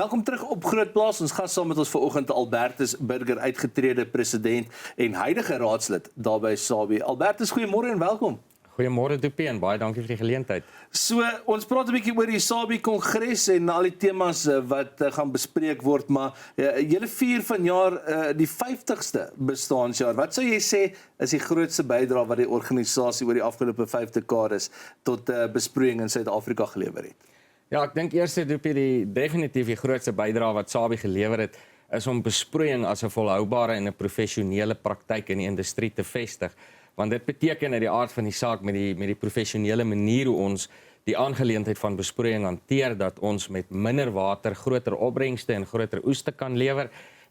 Welkom terug op Grootplaas. Ons gas saam met ons vanoggend Albertus Burger, uitgetrede president en huidige raadslid daar by SABI. Albertus, goeiemôre en welkom. Goeiemôre Dopie en baie dankie vir die geleentheid. So, ons praat 'n bietjie oor die SABI-kongres en al die temas wat gaan bespreek word, maar julle vier vanjaar die 50ste bestaanjaar. Wat sou jy sê is die grootste bydrae wat die organisasie oor die afgelope 5 dekades tot besproeiing in Suid-Afrika gelewer het? Ja, ek dink eers Dopie, definitief die grootste bydrae wat SABI gelewer het, is om besproeiing as 'n volhoubare en 'n professionele praktyk in die industrie te vestig. Want dit beteken uit die aard van die saak met die professionele manier hoe ons die aangeleentheid van besproeiing hanteer, dat ons met minder water groter opbrengste en groter oeste kan lewer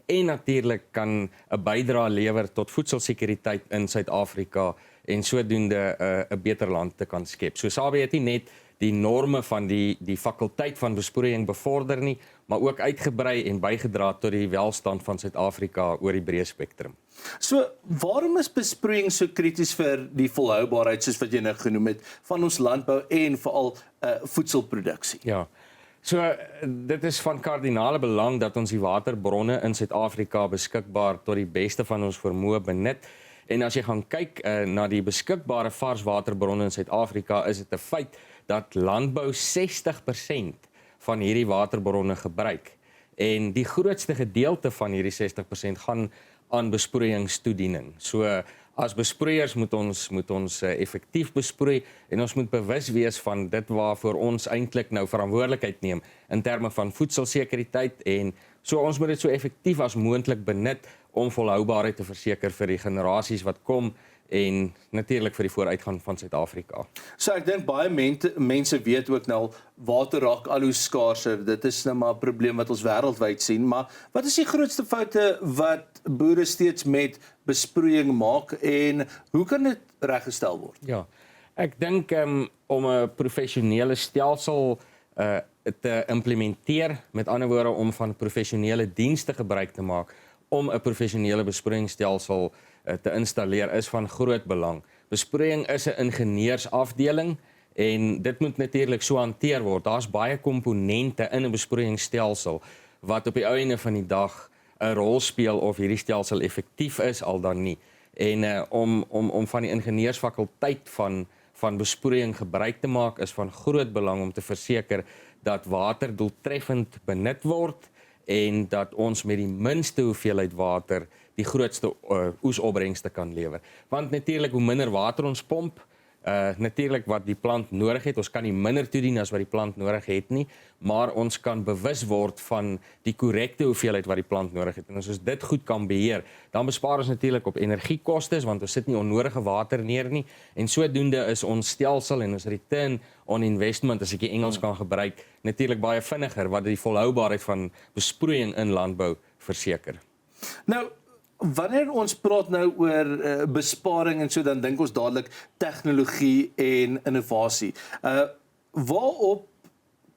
en natuurlik kan 'n bydrae lewer tot voedselsekuriteit in Suid-Afrika en sodoende 'n beter land te kan skep. So SABI het nie net die norme van die fakulteit van besproeiing bevorder nie, maar ook uitgebrei en bygedra tot die welstand van Suid-Afrika oor die breë spektrum. So, waarom is besproeiing so krities vir die volhoubaarheid, soos wat jy nou genoem het, van ons landbou en veral voedselproduksie? Ja, so dit is van kardinale belang dat ons die waterbronne in Suid-Afrika beskikbaar tot die beste van ons vermoë benut. En as jy gaan kyk na die beskikbare vars waterbronne in Suid-Afrika, is dit 'n feit dat landbou 60% van hierdie waterbronne gebruik. En die grootste gedeelte van hierdie 60% gaan aan besproeiingstoediening. So as besproeiers moet ons effektief besproei en ons moet bewus wees van dit waarvoor ons eintlik nou verantwoordelikheid neem in terme van voedselsekuriteit, en so ons moet dit so effektief as moontlik benut om volhoubaarheid te verseker vir die generasies wat kom en natuurlik vir die vooruitgang van Suid-Afrika. So ek dink baie mense weet ook nou, water raak al hoe skaarser. Dit is nou maar 'n probleem wat ons wêreldwyd sien, maar wat is die grootste foute wat boere steeds met besproeiing maak en hoe kan dit reggestel word? Ja, ek dink om 'n professionele stelsel te implementeer, met ander woorde om van professionele dienste gebruik te maak, om 'n professionele besproeiingsstelsel te installeer, is van groot belang. Besproeiing is 'n ingenieursafdeling en dit moet natuurlik so hanteer word. Daar's baie komponente in 'n besproeiingsstelsel wat op die ou einde van die dag 'n rol speel of hierdie stelsel effektief is al dan nie. En om van die ingenieursfakulteit van besproeiing gebruik te maak, is van groot belang om te verseker dat water doeltreffend benut word en dat ons met die minste hoeveelheid water die grootste oesopbrengste kan lewer. Want natuurlik hoe minder water ons pomp, natuurlik wat die plant nodig het, ons kan nie minder toedien as wat die plant nodig het nie, maar ons kan bewus word van die korrekte hoeveelheid wat die plant nodig het. En as ons dit goed kan beheer, dan bespaar ons natuurlik op energiekostes, want ons sit nie onnodige water neer nie, en sodoende is ons stelsel en ons return on investment, as ek die Engels kan gebruik, natuurlik baie vinniger, wat die volhoubaarheid van besproeiing in landbou verseker. Nou, wanneer ons praat nou oor besparing en so, dan dink ons dadelik tegnologie en innovasie. Waarop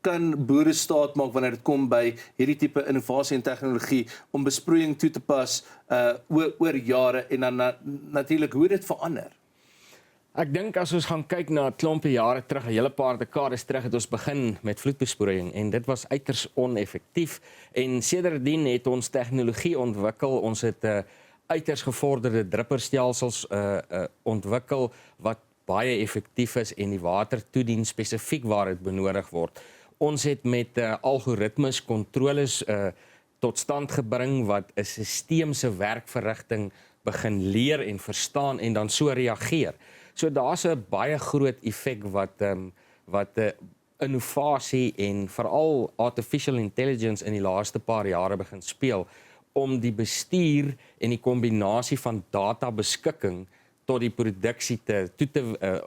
kan boere staat maak wanneer dit kom by hierdie tipe innovasie en tegnologie om besproeiing toe te pas oor jare en dan natuurlik hoe dit verander? Ek dink as ons gaan kyk na 'n klompie jare terug, 'n hele paar dekades terug, het ons begin met vloedbesproeiing en dit was uiters oneffektief, en sedertdien het ons tegnologie ontwikkel. Ons het uiters gevorderde dripperstelsels ontwikkel wat baie effektief is en die water toedien spesifiek waar dit benodig word. Ons het met algoritmes kontroles tot stand gebring wat 'n sisteemse werkverrigting begin leer en verstaan en dan so reageer. So daar's 'n baie groot effek wat innovasie en veral artificial intelligence in die laaste paar jare begin speel om die bestuur en die kombinasie van databeskikking tot die produksie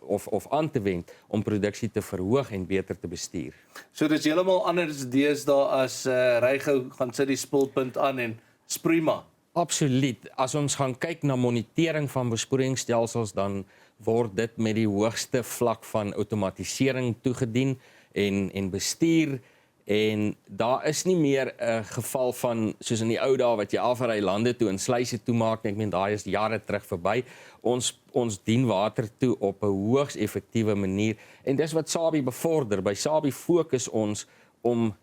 of aan te wend om produksie te verhoog en beter te bestuur. So dit is heeltemal anders deesdae as ry gou gaan sit die spulpunt aan en sproei maar. Absoluut. As ons gaan kyk na monitering van besproeiingsstelsels, dan word dit met die hoogste vlak van outomatisering toegedien en bestuur, en daar is nie meer 'n geval van soos in die ou dae wat jy afry lande toe en sluise toemaak. Ek meen daai is jare terug verby. Ons dien water toe op 'n hoogs effektiewe manier en dis wat SABI bevorder. By SABI fokus ons om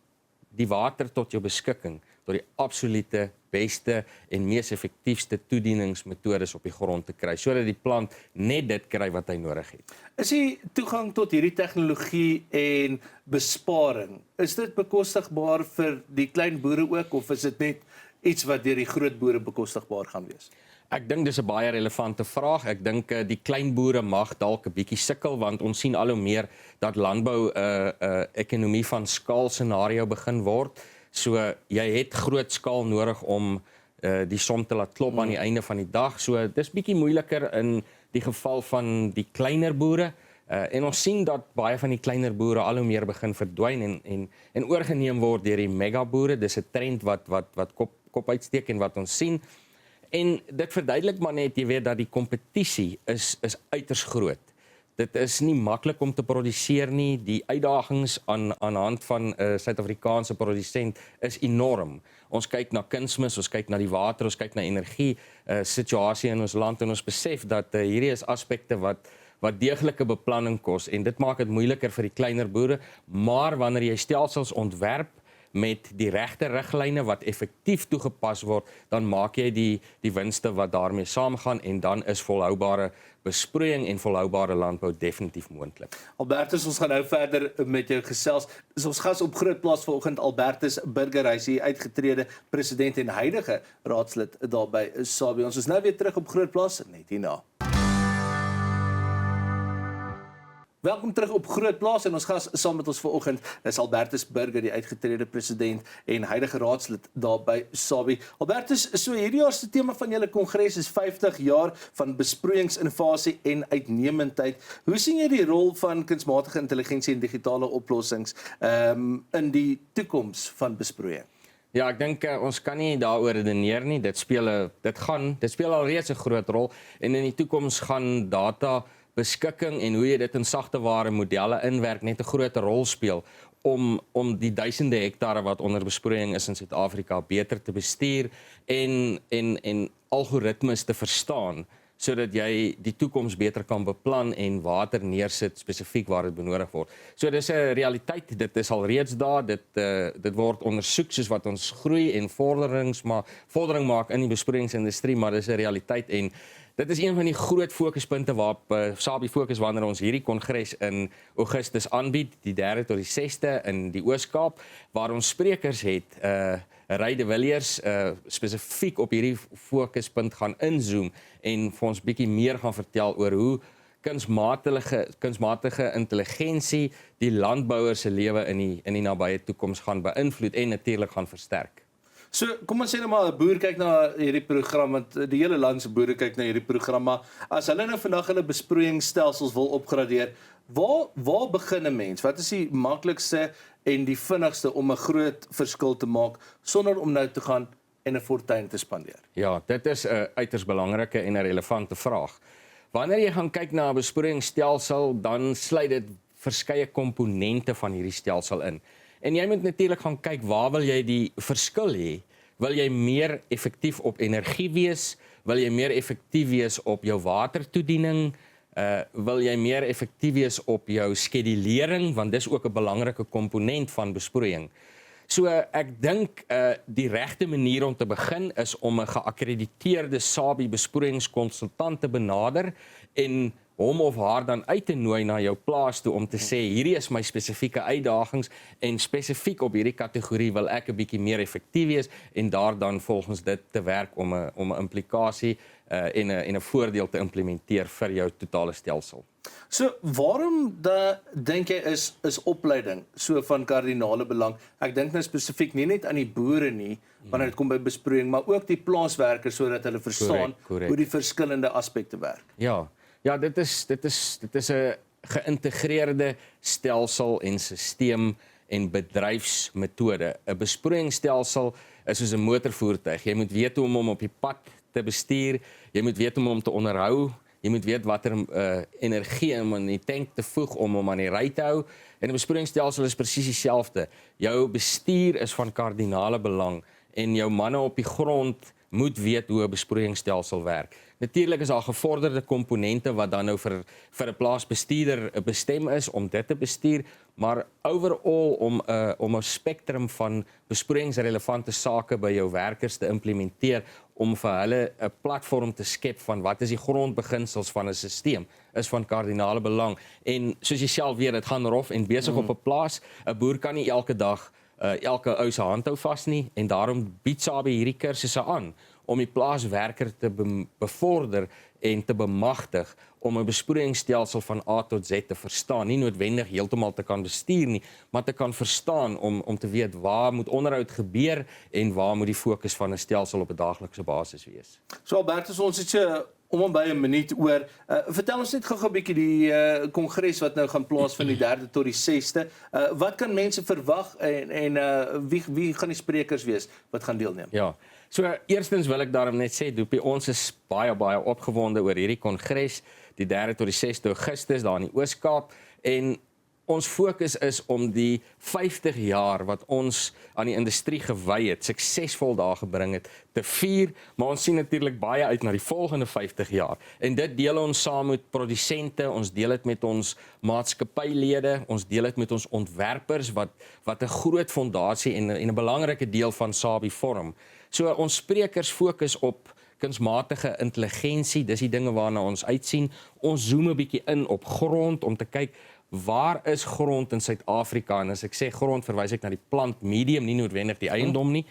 die water tot jou beskikking, tot die absolute beste en mees effektiefste toedieningsmetodes op die grond te kry, sodat die plant net dit kry wat hy nodig het. Is die toegang tot hierdie tegnologie en besparing, is dit bekostigbaar vir die klein boere ook, of is dit net iets wat deur die groot boere bekostigbaar gaan wees? Ek dink dis 'n baie relevante vraag. Ek dink die klein boere mag dalk 'n bietjie sukkel, want ons sien al hoe meer dat landbou 'n ekonomie van skaal scenario begin word. So jy het groot skaal nodig om die som te laat klop aan die einde van die dag. So dis bietjie moeiliker in die geval van die kleiner boere. En ons sien dat baie van die kleiner boere al hoe meer begin verdwyn en oorgeneem word deur die megaboere. Dis 'n trend wat kop uitsteek en wat ons sien. En dit verduidelik maar net, jy weet, dat die kompetisie is uiters groot. Dit is nie maklik om te produseer nie. Die uitdagings aan hand van 'n Suid-Afrikaanse produsent is enorm. Ons kyk na kunsmis, ons kyk na die water, ons kyk na energie situasie in ons land en ons besef dat hierdie is aspekte wat deeglike beplanning kos en dit maak dit moeiliker vir die kleiner boere, maar wanneer jy stelsels ontwerp met die regte riglyne wat effektief toegepas word, dan maak jy die winste wat daarmee saamgaan en dan is volhoubare besproeiing en volhoubare landbou definitief moontlik. Albertus, ons gaan nou verder met jou gesels. Dis ons gas op Groot Plaas vanoggend, Albertus Burger, hy is die uitgetrede president en huidige raadslid daar by SABIE. Ons is nou weer terug op Groot Plaas, net hierna. Welkom terug op Groot Plaas en ons gas saam met ons vanoggend is Albertus Burger, die uitgetrede president en huidige raadslid daar by SABIE. Albertus, so hierdie jaar se tema van julle kongres is 50 jaar van besproeiingsinnovasie en uitnemendheid. Hoe sien jy die rol van kunsmatige intelligensie en digitale oplossings in die toekoms van besproeiing? Ja, ek dink ons kan nie daaroor redeneer nie. Dit speel alreeds 'n groot rol en in die toekoms gaan data beskikking en hoe jy dit in sagteware modelle inwerk net 'n groot rol speel om die duisende hektare wat onder besproeiing is in Suid-Afrika beter te bestuur en algoritmes te verstaan sodat jy die toekoms beter kan beplan en water neersit spesifiek waar dit benodig word. So dis 'n realiteit, dit is alreeds daar, dit word ondersoek soos wat ons groei en vordering maak in die besproeiingsindustrie, maar dis 'n realiteit en dit is een van die groot fokuspunte waarop SABIE fokus wanneer ons hierdie kongres in Augustus aanbied, die 3de tot die 6de in die Oos-Kaap, waar ons sprekers het, Ray de Villiers, spesifiek op hierdie fokuspunt gaan inzoom en vir ons bietjie meer gaan vertel oor hoe kunsmatige intelligensie die landbouer se lewe in die nabye toekoms gaan beïnvloed en natuurlik gaan versterk. So, kom ons sê nou maar 'n boer kyk na hierdie program, want die hele land se boere kyk na hierdie program, maar as hulle nou vandag hulle besproeiingsstelsels wil opgradeer, waar begin 'n mens? Wat is die maklikste en die vinnigste om 'n groot verskil te maak sonder om nou te gaan en 'n fortuin te spandeer? Ja, dit is 'n uiters belangrike en 'n relevante vraag. Wanneer jy gaan kyk na 'n besproeiingsstelsel, dan sluit dit verskeie komponente van hierdie stelsel in. En jy moet natuurlik gaan kyk, waar wil jy die verskil hê? Wil jy meer effektief op energie wees? Wil jy meer effektief wees op jou watertoediening? Wil jy meer effektief wees op jou skedulering? Want dis ook 'n belangrike komponent van besproeiing. So ek dink die regte manier om te begin is om 'n geakkrediteerde SABIE besproeiingskonsultant te benader en hom of haar dan uit te nooi na jou plaas toe om te sê hierdie is my spesifieke uitdagings en spesifiek op hierdie kategorie wil ek 'n bietjie meer effektief wees en daar dan volgens dit te werk om 'n implikasie en 'n voordeel te implementeer vir jou totale stelsel. So, waarom dink jy is opleiding so van kardinale belang? Ek dink nou spesifiek nie net aan die boere nie, wanneer dit kom by besproeiing, maar ook die plaaswerkers sodat hulle verstaan hoe die verskillende aspekte werk. Ja, dit is 'n geïntegreerde stelsel en stelsel en bedryfsmetode. 'n Besproeiingsstelsel is soos 'n motorvoertuig. Jy moet weet hoe om hom op die pad te bestuur, jy moet weet hoe om hom te onderhou, jy moet weet watter energie om in die tank te voeg om hom aan die ry te hou. En 'n besproeiingsstelsel is presies dieselfde. Jou bestuur is van kardinale belang en jou manne op die grond moet weet hoe 'n besproeiingsstelsel werk. Natuurlik is daar gevorderde komponente wat dan nou vir 'n plaasbestuurder bestem is om dit te bestuur, maar overall om 'n spektrum van besproeiingsrelevante sake by jou werkers te implementeer om vir hulle 'n platform te skep van wat is die grondbeginsels van 'n stelsel is van kardinale belang. En soos jy self weet, dit gaan rof en besig op 'n plaas. 'n Boer kan nie elke dag elke ou se hand hou vas nie en daarom bied Sabie hierdie kursusse aan om die plaaswerker te bevorder en te bemagtig om 'n besproeiingsstelsel van A tot Z te verstaan, nie noodwendig heeltemal te kan bestuur nie, maar te kan verstaan om te weet waar moet onderhoud gebeur en waar moet die fokus van 'n stelsel op 'n daaglikse basis wees. So Albertus, ons het so om en by 'n minuut oor. Vertel ons net gou-gou 'n bietjie die kongres wat nou gaan plaasvind die 3de tot die 6de. Wat kan mense verwag en wie gaan die sprekers wees wat gaan deelneem? Ja. So eerstens wil ek daarom net sê, Doopie, ons is baie opgewonde oor hierdie kongres, die 3de tot die 6de Augustus daar in die Oos-Kaap, en ons fokus is om die 50 jaar wat ons aan die industrie gewy het, suksesvol daar gebring het, te vier, maar ons sien natuurlik baie uit na die volgende 50 jaar. En dit deel ons saam met produsente, ons deel dit met ons maatskappylede, ons deel dit met ons ontwerpers wat 'n groot fondasie en 'n belangrike deel van Sabie vorm. So ons sprekers fokus op kunsmatige intelligensie, dis die dinge waarna ons uitsien. Ons zoom 'n bietjie in op grond om te kyk waar is grond in Suid-Afrika, en as ek sê grond verwys ek na die plant medium, nie noodwendig die eiendom nie.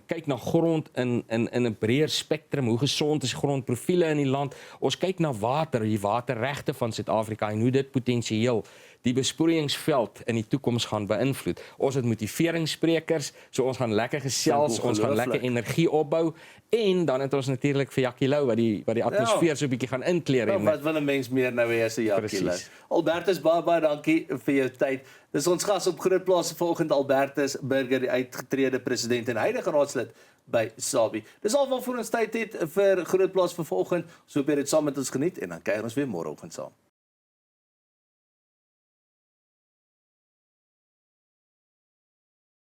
Kyk na grond in 'n breër spektrum, hoe gesond is grondprofiele in die land. Ons kyk na water, die waterregte van Suid-Afrika en hoe dit potensieel die besproeiingsveld in die toekoms gaan beïnvloed. Ons het motiveringssprekers, so ons gaan lekker gesels, ons gaan lekker energie opbou, en dan het ons natuurlik vir Jackie Lou wat die atmosfeer so 'n bietjie gaan inkleer. Nou, wat wil 'n mens meer nou hê as 'n Jackie Lou? Precies. Albertus, baie dankie vir jou tyd. Dis ons gas op Groot Plaas vanoggend, Albertus Burger, die uitgetrede president en huidige raadslid by Sabie. Dis al wat vir ons tyd het vir Groot Plaas vanoggend. So hoop jy dit saam met ons geniet en dan kyk ons weer môreoggend saam.